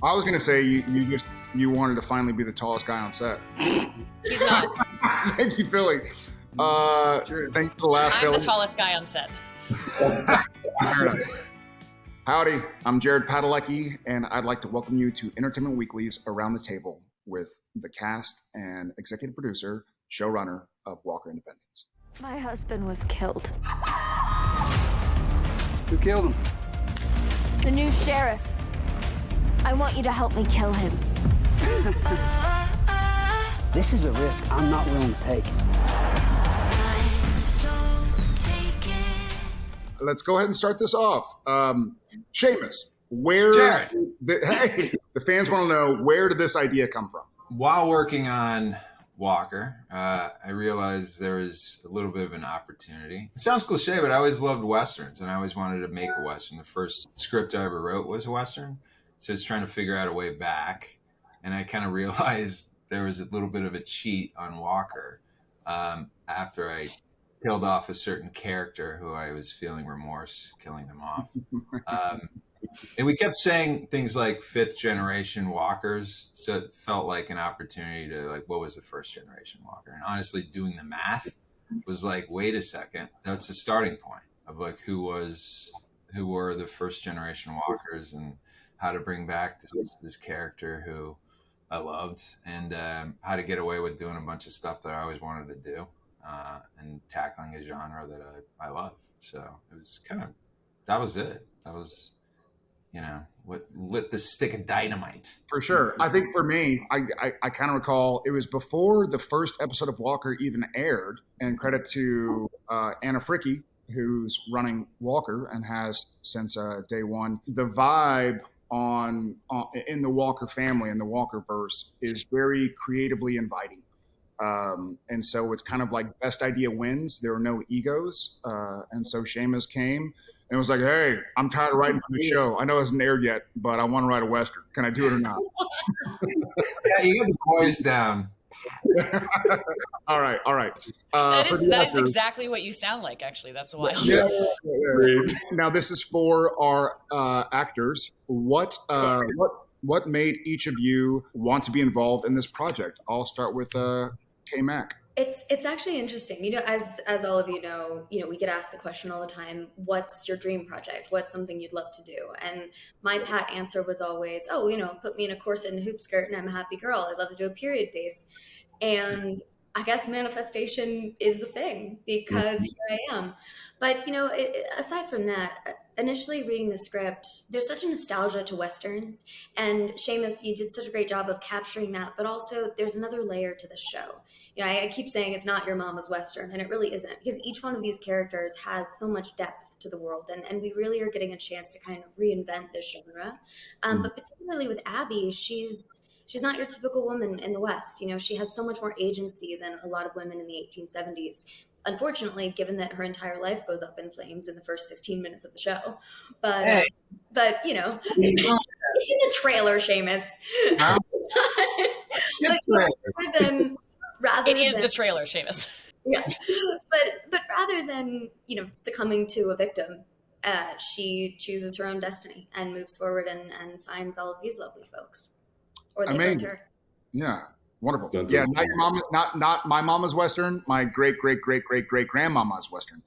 I was gonna say you wanted to finally be the tallest guy on set. He's not. Thank you, Philly. Thanks for the laugh, I'm Philly. the tallest guy on set. Howdy, I'm Jared Padalecki, and I'd like to welcome you to Entertainment Weekly's Around the Table with the cast and executive producer, showrunner of Walker Independence. My husband was killed. Who killed him? The new sheriff. I want you to help me kill him. This is a risk I'm not willing to take. Let's go ahead and start this off. Seamus, where... Jared. The fans want to know, where did this idea come from? While working on Walker, I realized there was a little bit of an opportunity. It sounds cliche, but I always loved Westerns, and I always wanted to make a Western. The first script I ever wrote was a Western, so I was trying to figure out a way back, and I kind of realized there was a little bit of a cheat on Walker after I killed off a certain character who I was feeling remorse killing them off. And we kept saying things like fifth generation walkers. So it felt like an opportunity to like, what was the first generation walker? And honestly, doing the math was like, wait a second, that's the starting point of like who were the first generation walkers and how to bring back this character who I loved and how to get away with doing a bunch of stuff that I always wanted to do and tackling a genre that I love. So it was that was it. That was, what lit the stick of dynamite. For sure. I think for me, I kind of recall it was before the first episode of Walker even aired, and credit to Anna Fricke, who's running Walker and has since day one. The vibe in the Walker family and the Walker verse is very creatively inviting. And so it's kind of like best idea wins. There are no egos. And so Seamus came and was like, hey, I'm tired of writing for the show. I know it hasn't aired yet, but I want to write a Western. Can I do it or not? Yeah, you get the boys down. All right. That is exactly what you sound like, actually. That's wild. Yeah. Now, this is for our actors. What made each of you want to be involved in this project? I'll start with K-Mac. It's actually interesting. As all of you know, we get asked the question all the time, what's your dream project? What's something you'd love to do? And my pat answer was always, put me in a corset and hoop skirt and I'm a happy girl. I'd love to do a period piece. And I guess manifestation is a thing because here I am. But, aside from that, initially reading the script, there's such a nostalgia to Westerns. And Seamus, you did such a great job of capturing that. But also there's another layer to the show. I keep saying it's not your mama's Western, and it really isn't, because each one of these characters has so much depth to the world. And we really are getting a chance to kind of reinvent this genre. But particularly with Abby, she's not your typical woman in the West. She has so much more agency than a lot of women in the 1870s. Unfortunately, given that her entire life goes up in flames in the first 15 minutes of the show. But it's in the trailer, Seamus. It is the trailer, Seamus. Yeah. But rather than, succumbing to a victim, she chooses her own destiny and moves forward and finds all of these lovely folks. Or they find her. Yeah. Wonderful. Yeah, not your mama, not my mama's Western, my great grandmama's Western.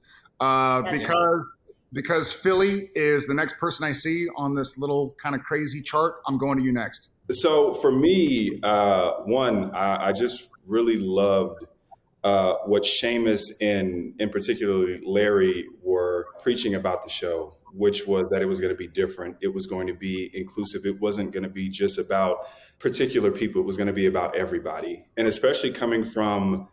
Because Philly is the next person I see on this little kind of crazy chart. I'm going to you next. So for me, I just really loved what Seamus and in particularly Larry were preaching about the show, which was that it was going to be different. It was going to be inclusive. It wasn't going to be just about particular people. It was going to be about everybody. And especially coming from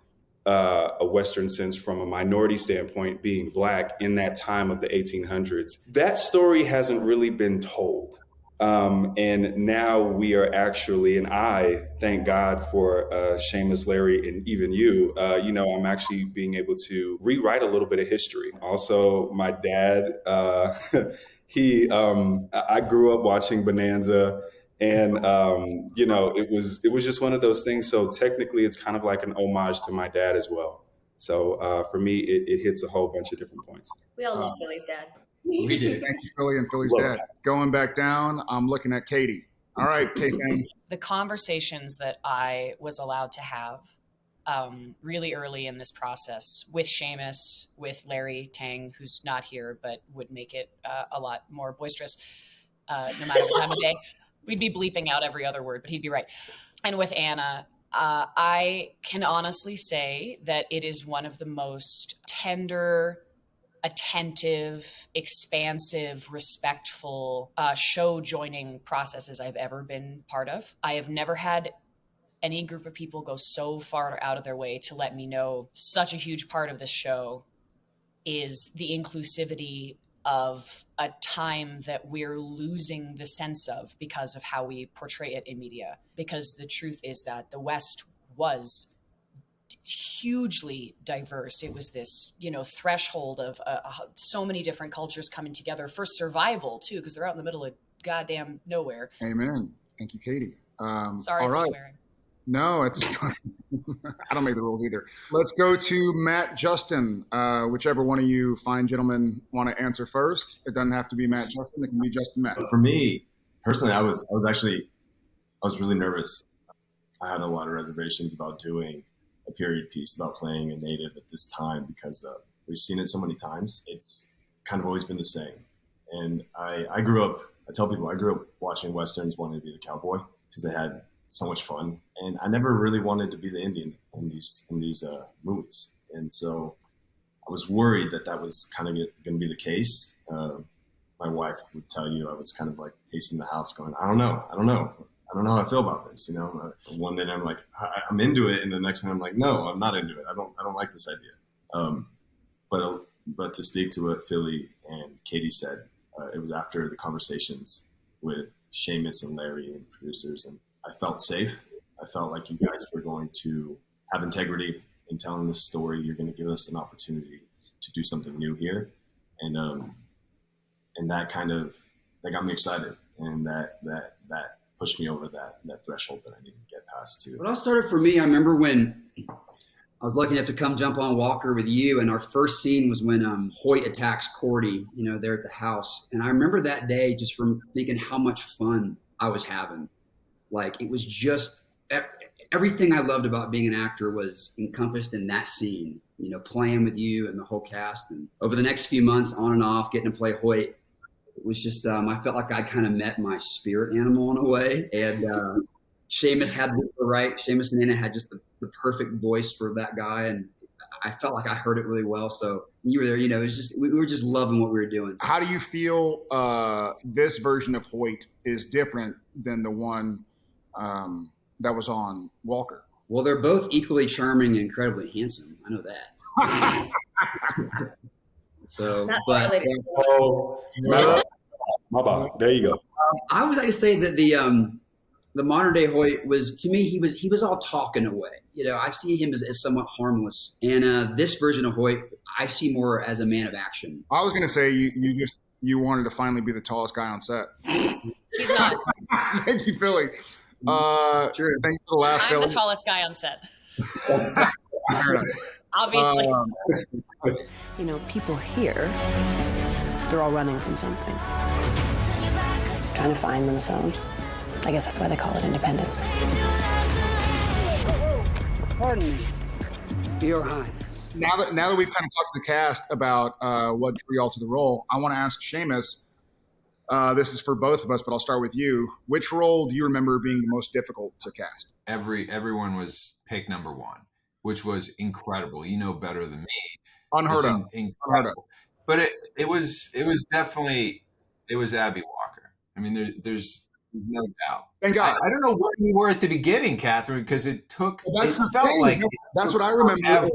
a Western sense, from a minority standpoint, being Black in that time of the 1800s, that story hasn't really been told. And now we are actually, and I thank God for Seamus, Larry, and even you, I'm actually being able to rewrite a little bit of history. Also, my dad, I grew up watching Bonanza, and, it was just one of those things. So technically, it's kind of like an homage to my dad as well. So for me, it hits a whole bunch of different points. We all love Billy's dad. We do. Thank you, Philly and Philly's dad. Going back down, I'm looking at Katie. All right, K-Fang. The conversations that I was allowed to have really early in this process with Seamus, with Larry Tang, who's not here, but would make it a lot more boisterous no matter what time of day. We'd be bleeping out every other word, but he'd be right. And with Anna, I can honestly say that it is one of the most tender, attentive, expansive, respectful show joining processes I've ever been part of. I have never had any group of people go so far out of their way to let me know such a huge part of this show is the inclusivity of a time that we're losing the sense of because of how we portray it in media. Because the truth is that the West was hugely diverse. It was this, threshold of so many different cultures coming together for survival too, because they're out in the middle of goddamn nowhere. Amen. Thank you, Katie. Sorry for swearing. No, it's I don't make the rules either. Let's go to Matt, Justin. Whichever one of you fine gentlemen want to answer first. It doesn't have to be Matt, Justin. It can be Justin, Matt. For me, personally, I was really nervous. I had a lot of reservations about doing a period piece about playing a native at this time because we've seen it so many times. It's kind of always been the same. And I grew up, I tell people, I grew up watching Westerns, wanting to be the cowboy because they had so much fun. And I never really wanted to be the Indian in these movies. And so I was worried that was kind of going to be the case. My wife would tell you I was kind of like pacing the house going, I don't know how I feel about this. One day I'm like, I'm into it. And the next one I'm like, no, I'm not into it. I don't like this idea. But to speak to what Philly and Katie said, it was after the conversations with Seamus and Larry and producers, and I felt safe. I felt like you guys were going to have integrity in telling this story. You're going to give us an opportunity to do something new here. And that got me excited. And that pushed me over that threshold that I needed to get past too. What all started for me, I remember when I was lucky enough to come jump on Walker with you, and our first scene was when Hoyt attacks Cordy, there at the house. And I remember that day just from thinking how much fun I was having. Like, it was just everything I loved about being an actor was encompassed in that scene, playing with you and the whole cast. And over the next few months, on and off, getting to play Hoyt, it was just, I felt like I kind of met my spirit animal in a way. And Seamus Seamus and Anna had just the perfect voice for that guy. And I felt like I heard it really well. So you were there, it was just, we were just loving what we were doing. How do you feel this version of Hoyt is different than the one that was on Walker? Well, they're both equally charming and incredibly handsome. I know that. So, but my bad. There you go. I would like to say that the modern day Hoyt was, to me, he was all talking away. I see him as somewhat harmless, and this version of Hoyt, I see more as a man of action. I was going to say you wanted to finally be the tallest guy on set. He's not. Thank you, Philly. Thanks for the laugh, I'm Philly. the tallest guy on set. Obviously. People here, they're all running from something. Trying to find themselves. I guess that's why they call it independence. Pardon me, Your Highness. Now that we've kind of talked to the cast about what drew y'all to the role, I want to ask Seamus, this is for both of us, but I'll start with you. Which role do you remember being the most difficult to cast? Everyone was pick number one, which was incredible. Better than me. Unheard of. Incredible. But it was definitely Abby Walker. I mean, there's no doubt. Thank God. I don't know where you were at the beginning, Katherine, because it took. Well, that's the felt thing. like that's what I remember.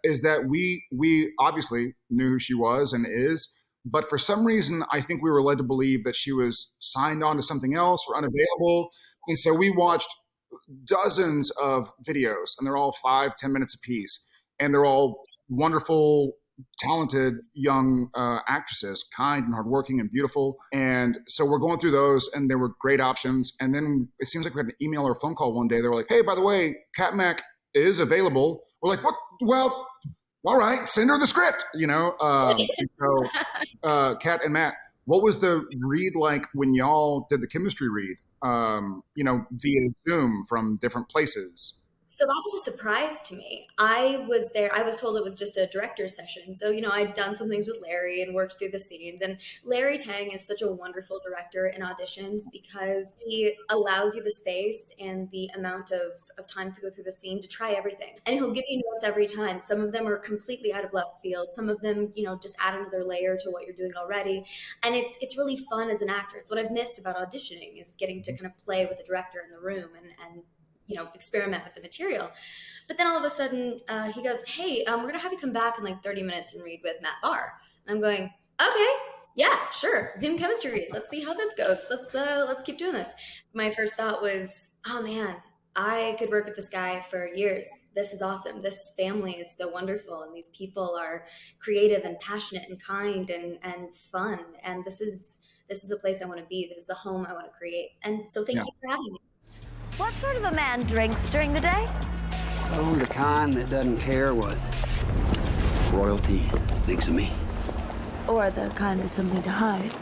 Is that we obviously knew who she was and is, but for some reason I think we were led to believe that she was signed on to something else or unavailable, and so we watched dozens of videos, and they're all 5-10 minutes apiece, and they're all wonderful, talented young actresses, kind and hardworking and beautiful. And so we're going through those, and there were great options. And then it seems like we had an email or a phone call one day. They were like, hey, by the way, Kat Mac is available. We're like, what? Well, all right, send her the script, So Kat and Matt, what was the read like when y'all did the chemistry read? via Zoom from different places. So that was a surprise to me. I was there. I was told it was just a director's session. So, I'd done some things with Larry and worked through the scenes. And Larry Tang is such a wonderful director in auditions because he allows you the space and the amount of times to go through the scene to try everything. And he'll give you notes every time. Some of them are completely out of left field. Some of them, just add another layer to what you're doing already. And it's really fun as an actor. It's what I've missed about auditioning is getting to kind of play with the director in the room and experiment with the material. But then all of a sudden he goes, hey, we're going to have you come back in like 30 minutes and read with Matt Barr. And I'm going, okay, yeah, sure. Zoom chemistry read. Let's see how this goes. Let's keep doing this. My first thought was, oh man, I could work with this guy for years. This is awesome. This family is so wonderful. And these people are creative and passionate and kind and fun. And this is a place I want to be. This is a home I want to create. And so thank you for having me. What sort of a man drinks during the day? Oh, the kind that doesn't care what royalty thinks of me. Or the kind with something to hide?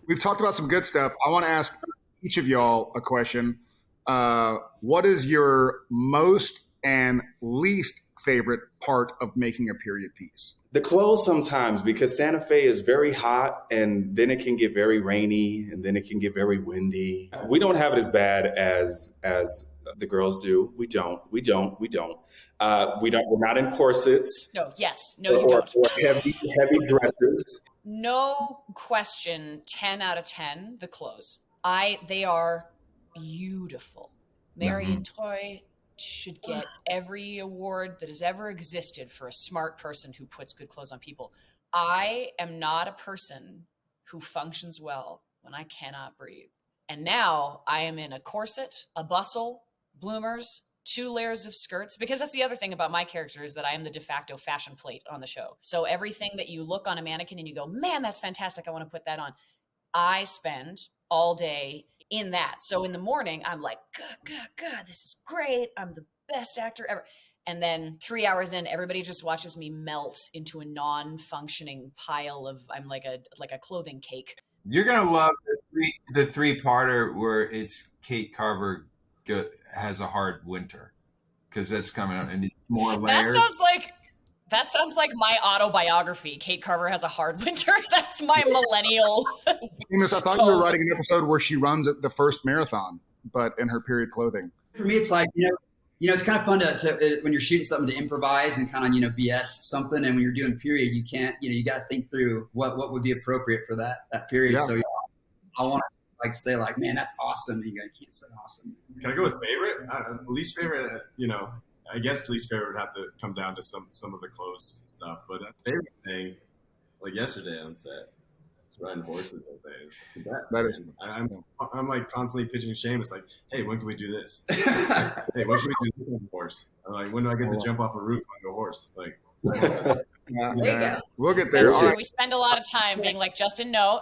We've talked about some good stuff. I want to ask each of y'all a question. What is your most and least favorite part of making a period piece? The clothes sometimes, because Santa Fe is very hot and then it can get very rainy and then it can get very windy. We don't have it as bad as the girls do. We don't. We're not in corsets. No, you don't. Or heavy dresses. No question, 10 out of 10, the clothes. They are beautiful. Marion Toy should get every award that has ever existed for a smart person who puts good clothes on people. I am not a person who functions well when I cannot breathe. And now I am in a corset, a bustle, bloomers, 2 layers of skirts, because that's the other thing about my character is that I am the de facto fashion plate on the show. So everything that you look on a mannequin and you go, man, that's fantastic, I want to put that on. I spend all day in that. So in the morning, I'm like, God, this is great. I'm the best actor ever. And then 3 hours in, everybody just watches me melt into a non-functioning pile of, I'm like a clothing cake. You're going to love the three-parter where it's Kate Carver has a hard winter, because that's coming up and more layers. That sounds like my autobiography. Kate Carver has a hard winter. That's my millennial. Seamus, I thought you were writing an episode where she runs the first marathon, but in her period clothing. For me, it's like, it's kind of fun to when you're shooting something to improvise and kind of, BS something. And when you're doing period, you can't, you got to think through what would be appropriate for that period. Yeah. So I want to say man, that's awesome. And you can't say awesome. Can I go with favorite? Least favorite, I guess least favorite would have to come down to some of the clothes stuff. But favorite thing, like yesterday on set, was riding horses all day. It's the best. That is. I'm like constantly pitching Seamus like, hey, when can we do this? Hey, when can we do this on a horse? I'm like, when do I get to jump off a roof on a horse? Like, there you go. We'll get there. That's true. We spend a lot of time being like, Justin, no.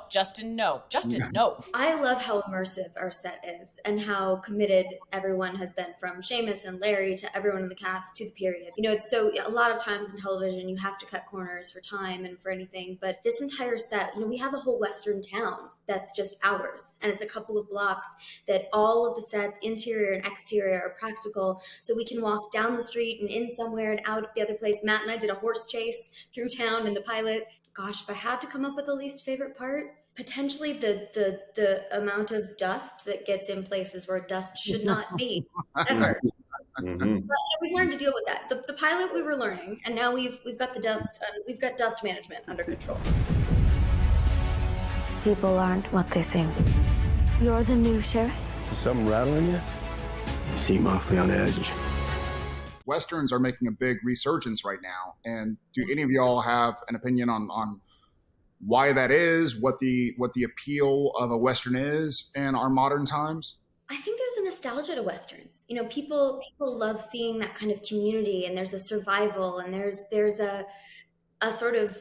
I love how immersive our set is and how committed everyone has been, from Seamus and Larry to everyone in the cast to the period. It's so a lot of times in television you have to cut corners for time and for anything, but this entire set, we have a whole Western town that's just ours, and it's a couple of blocks that all of the sets, interior and exterior, are practical, so we can walk down the street and in somewhere and out the other place. Matt and I did a horse chase through town in the pilot. Gosh, if I had to come up with a least favorite part, potentially the amount of dust that gets in places where dust should not be ever. Mm-hmm. But we've learned to deal with that. The pilot we were learning, and now we've got the dust. We've got dust management under control. People aren't what they seem. You're the new sheriff? Is something rattling you? You seem awfully on edge. Westerns are making a big resurgence right now. And do any of y'all have an opinion on why that is, what the appeal of a Western is in our modern times? I think there's a nostalgia to Westerns. People love seeing that kind of community, and there's a survival, and there's a sort of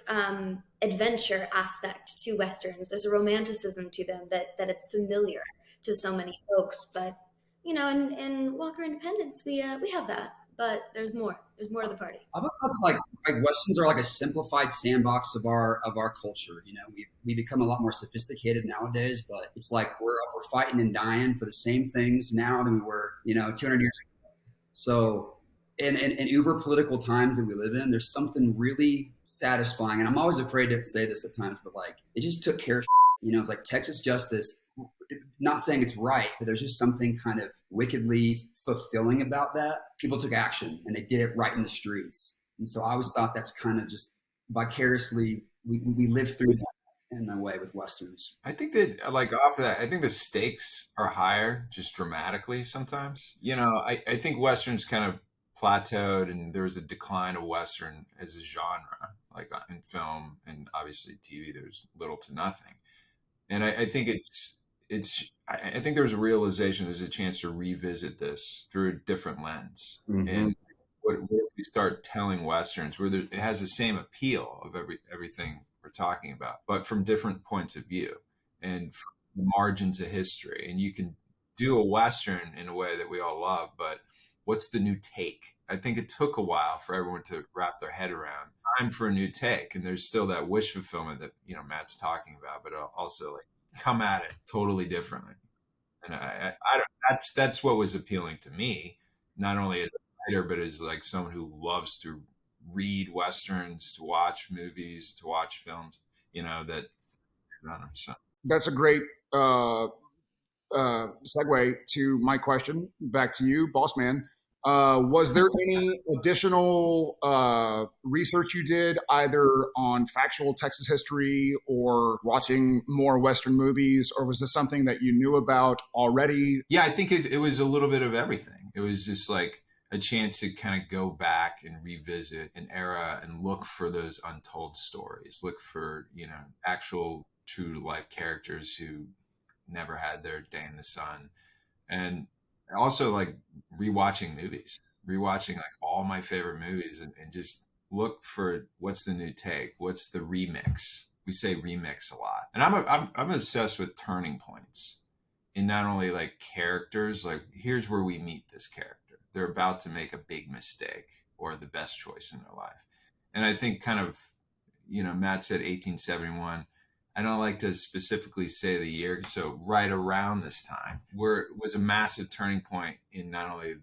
adventure aspect to Westerns. There's a romanticism to them that it's familiar to so many folks. But in Walker Independence, we have that. but there's more. There's more to the party. I've always thought like Westerns are like a simplified sandbox of our culture. You know, we become a lot more sophisticated nowadays, but it's like we're fighting and dying for the same things now than we were, 200 years ago. So in uber political times that we live in, there's something really satisfying. And I'm always afraid to say this at times, but like it just took care of, it's like Texas justice, not saying it's right, but there's just something kind of wickedly fulfilling about that. People took action and they did it right in the streets. And so I always thought that's kind of just vicariously, we live through that in a way with Westerns. I think that like off of that, I think the stakes are higher just dramatically sometimes. I think Westerns kind of plateaued and there was a decline of Western as a genre, like in film and obviously TV, there's little to nothing. And I think I think there's a realization, there's a chance to revisit this through a different lens. Mm-hmm. And what if we start telling Westerns where it has the same appeal of everything we're talking about, but from different points of view and from the margins of history. And you can do a Western in a way that we all love, but what's the new take? I think it took a while for everyone to wrap their head around. Time for a new take. And there's still that wish fulfillment that, Matt's talking about, but also like come at it totally differently. And I don't, that's what was appealing to me, not only as a writer, but as like someone who loves to read Westerns, to watch movies, to watch films, that, so. That's a great segue to my question back to you, boss man. Was there any additional research you did either on factual Texas history or watching more Western movies, or was this something that you knew about already? Yeah, I think it was a little bit of everything. It was just like a chance to kind of go back and revisit an era and look for those untold stories, look for, actual true to life characters who never had their day in the sun. And also like rewatching like all my favorite movies and just look for what's the new take, what's the remix. We say remix a lot, and I'm obsessed with turning points in not only like characters, like here's where we meet this character. They're about to make a big mistake or the best choice in their life. And I think kind of, Matt said 1871. I don't like to specifically say the year. So right around this time where it was a massive turning point in not only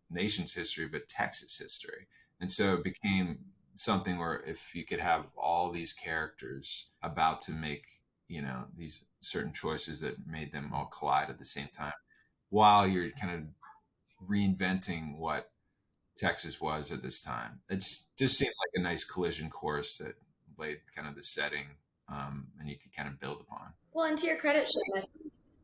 nation's history, but Texas history. And so it became something where if you could have all these characters about to make, these certain choices that made them all collide at the same time, while you're kind of reinventing what Texas was at this time. It's just seemed like a nice collision course that laid kind of the setting. And you could kind of build upon. Well, and to your credit, Seamus,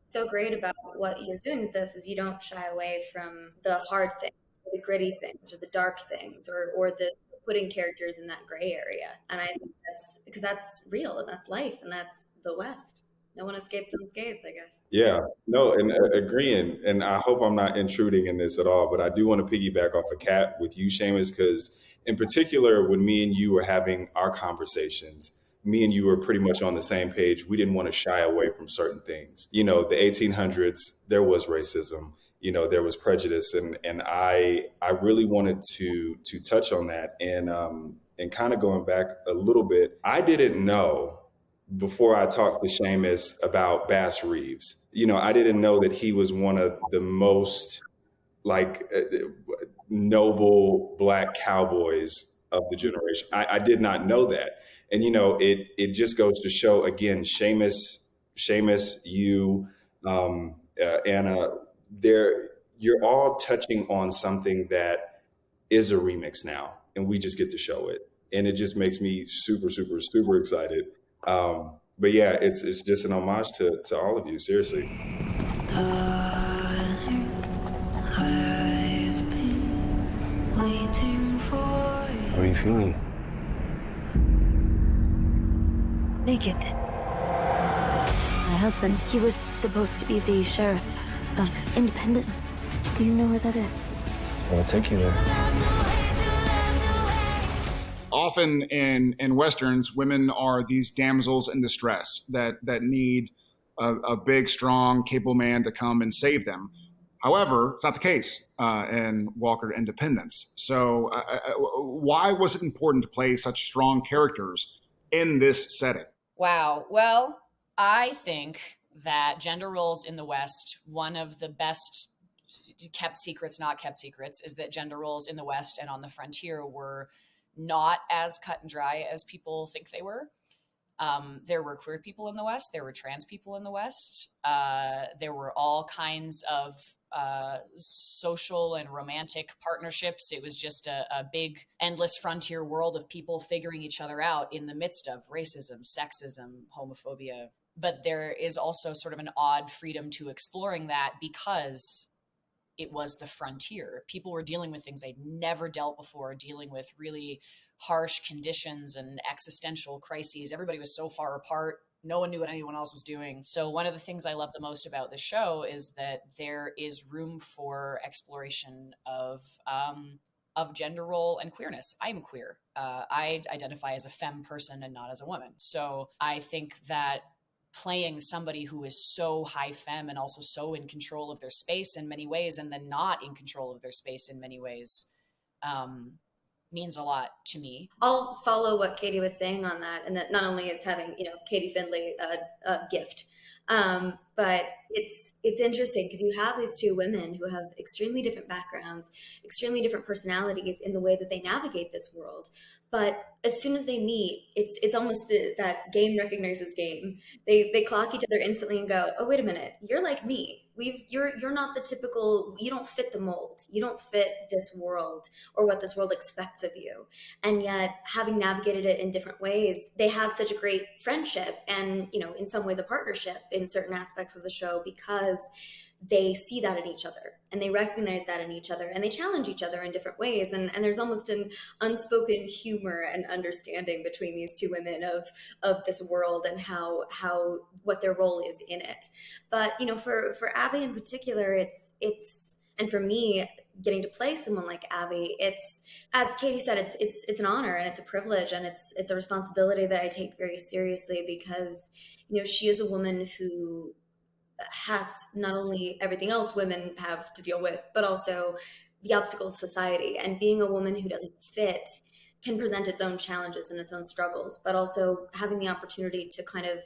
so great about what you're doing with this is you don't shy away from the hard things, the gritty things, or the dark things, or the putting characters in that gray area. And I think that's because that's real and that's life and that's the West. No one escapes unscathed, I guess. Yeah, no, and agreeing. And I hope I'm not intruding in this at all, but I do want to piggyback off of Kat with you, Seamus, because in particular, when me and you were having our conversations, me and you were pretty much on the same page. We didn't want to shy away from certain things. The 1800s, there was racism, there was prejudice. And I really wanted to touch on that and kind of going back a little bit. I didn't know before I talked to Seamus about Bass Reeves. I didn't know that he was one of the most noble Black cowboys of the generation. I did not know that. And, it just goes to show, again, Seamus, you, Anna, you're all touching on something that is a remix now, and we just get to show it. And it just makes me super, super, super excited. But yeah, it's just an homage to all of you, seriously. Darling, I've been waiting for you. How are you feeling? Naked. My husband, he was supposed to be the sheriff of Independence. Do you know where that is? I'll take you there. Often in Westerns, women are these damsels in distress that need a big, strong, capable man to come and save them. However, it's not the case in Walker Independence. So why was it important to play such strong characters in this setting? Wow. Well, I think that gender roles in the West, one of the best kept secrets, not kept secrets, is that gender roles in the West and on the frontier were not as cut and dry as people think they were. There were queer people in the West. There were trans people in the West. There were all kinds of social and romantic partnerships. It was just a big, endless frontier world of people figuring each other out in the midst of racism, sexism, homophobia. But there is also sort of an odd freedom to exploring that because it was the frontier. People were dealing with things they'd never dealt before, dealing with really harsh conditions and existential crises. Everybody was so far apart. No one knew what anyone else was doing. So one of the things I love the most about this show is that there is room for exploration of gender role and queerness. I'm queer. I identify as a femme person and not as a woman. So I think that playing somebody who is so high femme and also so in control of their space in many ways, and then not in control of their space in many ways, means a lot to me. I'll follow what Katie was saying on that, and that not only is having Katie Findlay a gift, but it's interesting because you have these two women who have extremely different backgrounds, extremely different personalities in the way that they navigate this world. But as soon as they meet, it's almost that game recognizes game. They clock each other instantly and go, oh, wait a minute, you're like me. You're not the typical, you don't fit the mold. You don't fit this world or what this world expects of you. And yet, having navigated it in different ways, they have such a great friendship and, in some ways a partnership in certain aspects of the show because they see that in each other and they recognize that in each other and they challenge each other in different ways. And there's almost an unspoken humor and understanding between these two women of this world and how what their role is in it. But, for Abby in particular, it's, and for me, getting to play someone like Abby, it's, as Katie said, it's an honor and it's a privilege and it's a responsibility that I take very seriously because, she is a woman who has not only everything else women have to deal with, but also the obstacle of society. And being a woman who doesn't fit can present its own challenges and its own struggles, but also having the opportunity to kind of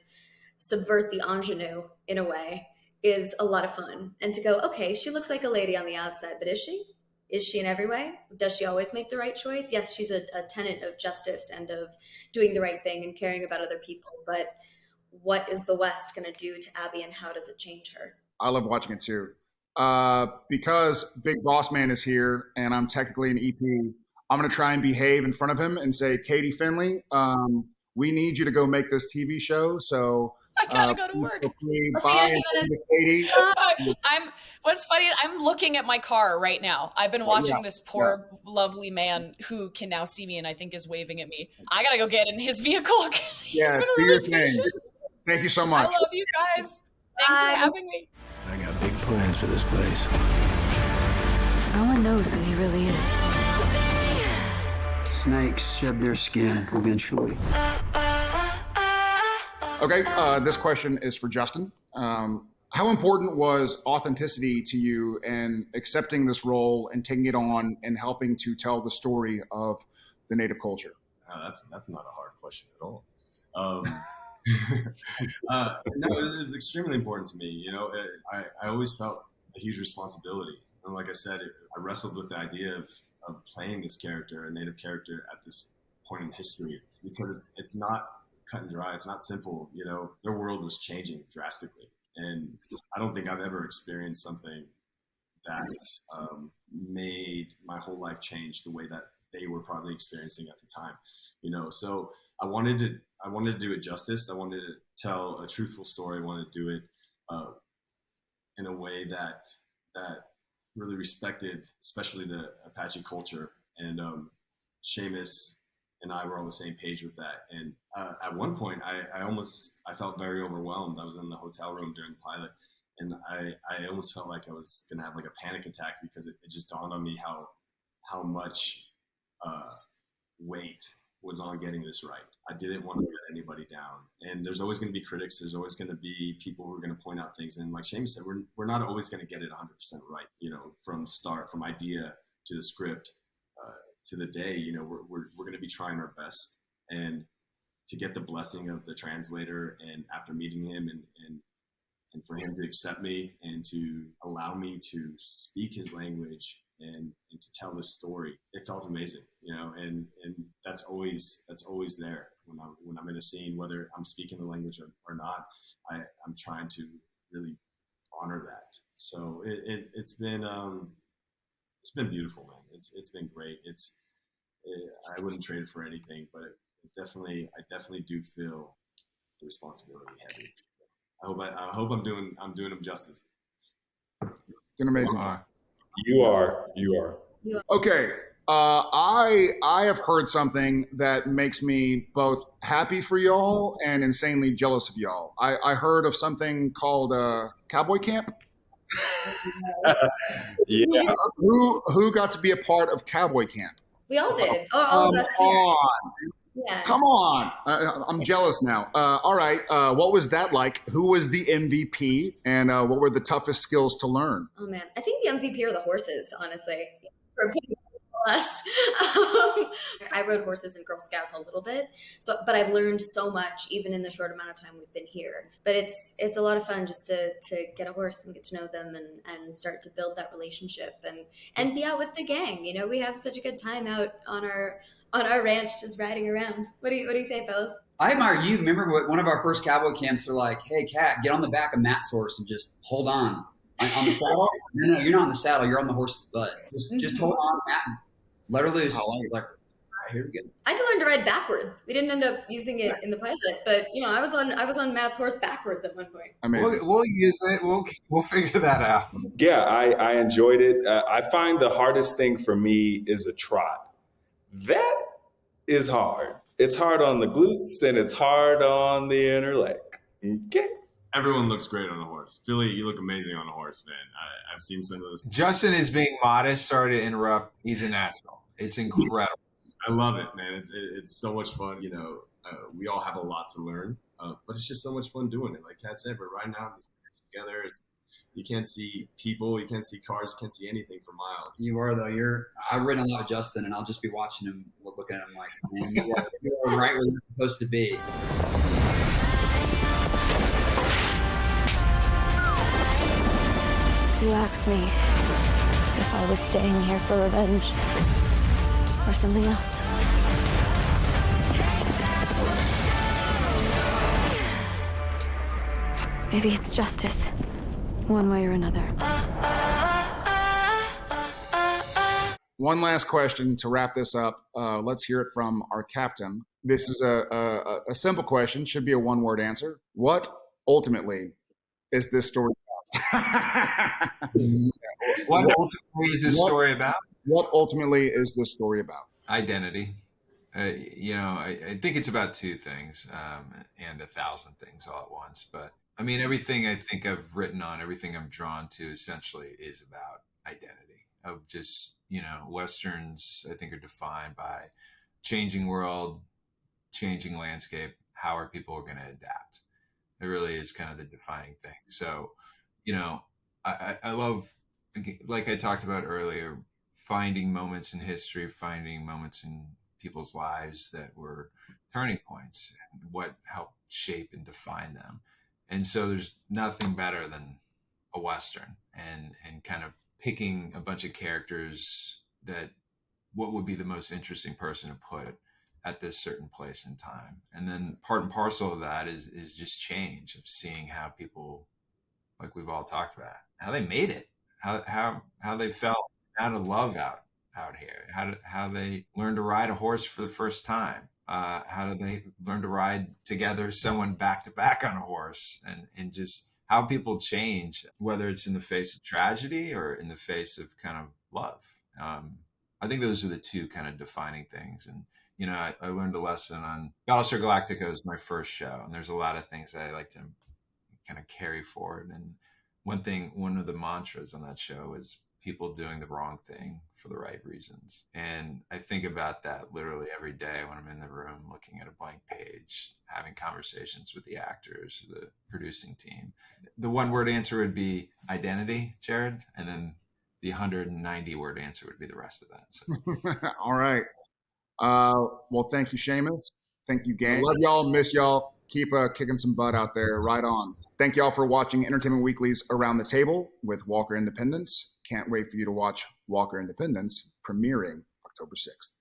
subvert the ingenue in a way is a lot of fun. And to go, okay, she looks like a lady on the outside, but is she? Is she in every way? Does she always make the right choice? Yes, she's a tenant of justice and of doing the right thing and caring about other people, but what is the West going to do to Abby and how does it change her? I love watching it too. Because Big Boss Man is here and I'm technically an EP, I'm going to try and behave in front of him and say, Katie Findlay, we need you to go make this TV show. So I gotta go to work. Bye, Katie. What's funny, I'm looking at my car right now. I've been watching this poor, lovely man who can now see me and I think is waving at me. I gotta go get in his vehicle because he's been really patient. Thank you so much. I love you guys. Thanks for having me. I got big plans for this place. No one knows who he really is. Snakes shed their skin eventually. Okay, this question is for Justin. How important was authenticity to you in accepting this role and taking it on and helping to tell the story of the Native culture? That's not a hard question at all. No, it was extremely important to me. I always felt a huge responsibility. And like I said, I wrestled with the idea of playing this character, a Native character, at this point in history, because it's not cut and dry. It's not simple. Their world was changing drastically. And I don't think I've ever experienced something that made my whole life change the way that they were probably experiencing at the time. So I wanted to do it justice. I wanted to tell a truthful story. I wanted to do it in a way that really respected, especially the Apache culture. And Seamus and I were on the same page with that. And at one point, I felt very overwhelmed. I was in the hotel room during the pilot, and I almost felt like I was going to have like a panic attack because it just dawned on me how much weight was on getting this right. I didn't want to let anybody down. And there's always going to be critics. There's always going to be people who are going to point out things. And like Seamus said, we're not always going to get it 100% right, from idea to the script to the day. We're going to be trying our best. And to get the blessing of the translator, and after meeting him and for him to accept me and to allow me to speak his language and to tell this story, it felt amazing, and that's always there when I'm in a scene, whether I'm speaking the language or not. I'm trying to really honor that. So it's been beautiful, man. It's been great. I wouldn't trade it for anything, but I definitely do feel the responsibility heavy. I hope I'm doing them justice. It's an amazing job. You are. Okay. I have heard something that makes me both happy for y'all and insanely jealous of y'all. I heard of something called Cowboy Camp. Yeah. Who got to be a part of Cowboy Camp? We all did. All of us here. Yeah. Come on. I'm jealous now. All right. What was that like? Who was the MVP? And what were the toughest skills to learn? Oh, man. I think the MVP are the horses, honestly. For us. I rode horses in Girl Scouts a little bit, but I've learned so much even in the short amount of time we've been here. But it's a lot of fun just to get a horse and get to know them and start to build that relationship and be out with the gang. We have such a good time out on our ranch just riding around. What do you say, fellas? I admire you. Remember one of our first cowboy camps, they're like, hey, Kat, get on the back of Matt's horse and just hold on. On the saddle? No, you're not on the saddle. You're on the horse's butt. Just hold on, Matt. Let her loose. Like, all right, here we go. I had to learn to ride backwards. We didn't end up using it in the pilot, but I was on Matt's horse backwards at one point. We'll use it. We'll figure that out. Yeah, I enjoyed it. I find the hardest thing for me is a trot. That is hard. It's hard on the glutes and it's hard on the inner leg. Okay. Everyone looks great on a horse. Philly, you look amazing on a horse, man. I've seen some of this. Justin is being modest. Sorry to interrupt. He's a natural. It's incredible. I love it, man. It's so much fun. We all have a lot to learn, but it's just so much fun doing it. Like Kat said, we're riding out together. You can't see people, you can't see cars, you can't see anything for miles. You are, though. I've ridden a lot with Justin, and I'll just be watching him, looking at him like, man, you are right where you're supposed to be. You asked me if I was staying here for revenge or something else. Maybe it's justice, one way or another. One last question to wrap this up. Let's hear it from our captain. This is a simple question, should be a one-word answer. What ultimately is this story about? What ultimately is this story about? What ultimately is this story about? Identity. I think it's about two things and 1,000 things all at once. But I mean, everything I think I've written on, everything I'm drawn to essentially is about identity of just, Westerns I think are defined by changing world, changing landscape. How are people going to adapt? It really is kind of the defining thing. So, I love, like I talked about earlier, finding moments in history, finding moments in people's lives that were turning points and what helped shape and define them. And so there's nothing better than a Western and kind of picking a bunch of characters that what would be the most interesting person to put at this certain place in time. And then part and parcel of that is just change of seeing how people, like we've all talked about, how they made it, how they felt, how to love out here, how they learned to ride a horse for the first time, how did they learn to ride together, someone back to back on a horse, and just how people change, whether it's in the face of tragedy or in the face of kind of love. I think those are the two kind of defining things. And I learned a lesson on Battlestar Galactica was my first show, and there's a lot of things I like to kind of carry forward. And one of the mantras on that show is people doing the wrong thing for the right reasons. And I think about that literally every day when I'm in the room looking at a blank page, having conversations with the actors, the producing team. The one word answer would be identity, Jared, and then the 190 word answer would be the rest of that. So. All right. Well, thank you, Seamus. Thank you, gang. Love y'all. Miss y'all. Keep kicking some butt out there. Right on. Thank y'all for watching Entertainment Weekly's Around the Table with Walker Independence. Can't wait for you to watch Walker Independence premiering October 6th.